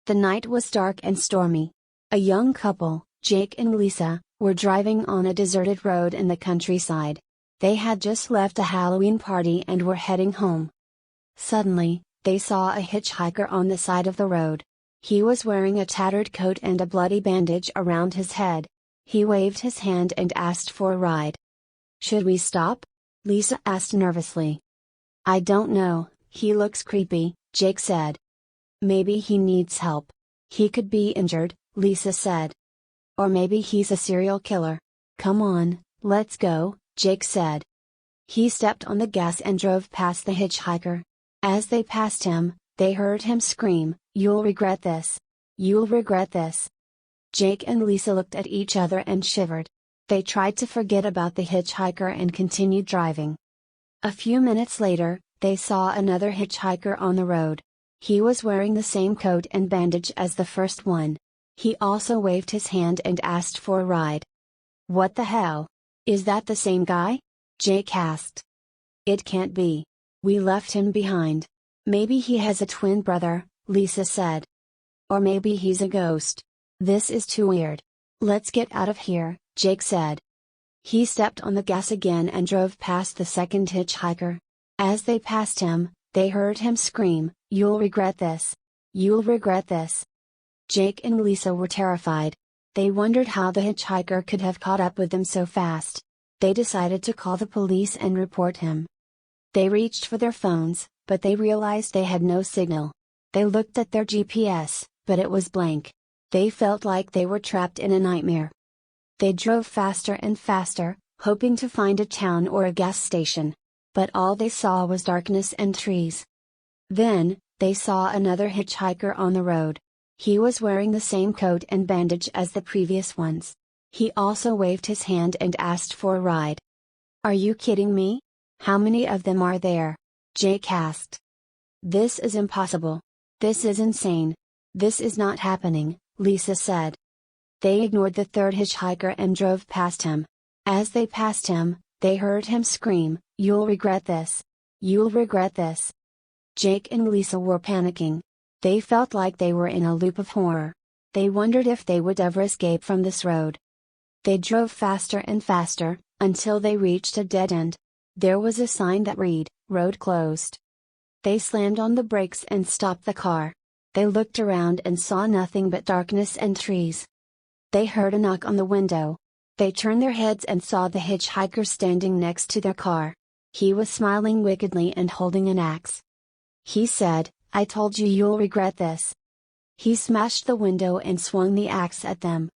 The night was dark and stormy. A young couple, Jake and Lisa, were driving on a deserted road in the countryside. They had just left a Halloween party and were heading home. Suddenly, they saw a hitchhiker on the side of the road. He was wearing a tattered coat and a bloody bandage around his head. He waved his hand and asked for a ride. "Should we stop?" Lisa asked nervously. "I don't know, he looks creepy," Jake said. "Maybe he needs help. He could be injured," Lisa said. "Or maybe he's a serial killer." "Come on, let's go," Jake said. He stepped on the gas and drove past the hitchhiker. As they passed him, they heard him scream, "You'll regret this. You'll regret this." Jake and Lisa looked at each other and shivered. They tried to forget about the hitchhiker and continued driving. A few minutes later, they saw another hitchhiker on the road. He was wearing the same coat and bandage as the first one. He also waved his hand and asked for a ride. "What the hell? Is that the same guy?" Jake asked. "It can't be. We left him behind. Maybe he has a twin brother," Lisa said. "Or maybe he's a ghost. This is too weird. Let's get out of here," Jake said. He stepped on the gas again and drove past the second hitchhiker. As they passed him, they heard him scream, "You'll regret this. You'll regret this." Jake and Lisa were terrified. They wondered how the hitchhiker could have caught up with them so fast. They decided to call the police and report him. They reached for their phones, but they realized they had no signal. They looked at their GPS, but it was blank. They felt like they were trapped in a nightmare. They drove faster and faster, hoping to find a town or a gas station. But all they saw was darkness and trees. Then, they saw another hitchhiker on the road. He was wearing the same coat and bandage as the previous ones. He also waved his hand and asked for a ride. "Are you kidding me? How many of them are there?" Jake asked. "This is impossible. This is insane. This is not happening," Lisa said. They ignored the third hitchhiker and drove past him. As they passed him, they heard him scream, "You'll regret this. You'll regret this." Jake and Lisa were panicking. They felt like they were in a loop of horror. They wondered if they would ever escape from this road. They drove faster and faster, until they reached a dead end. There was a sign that read, "Road closed." They slammed on the brakes and stopped the car. They looked around and saw nothing but darkness and trees. They heard a knock on the window. They turned their heads and saw the hitchhiker standing next to their car. He was smiling wickedly and holding an axe. He said, "I told you you'll regret this." He smashed the window and swung the axe at them.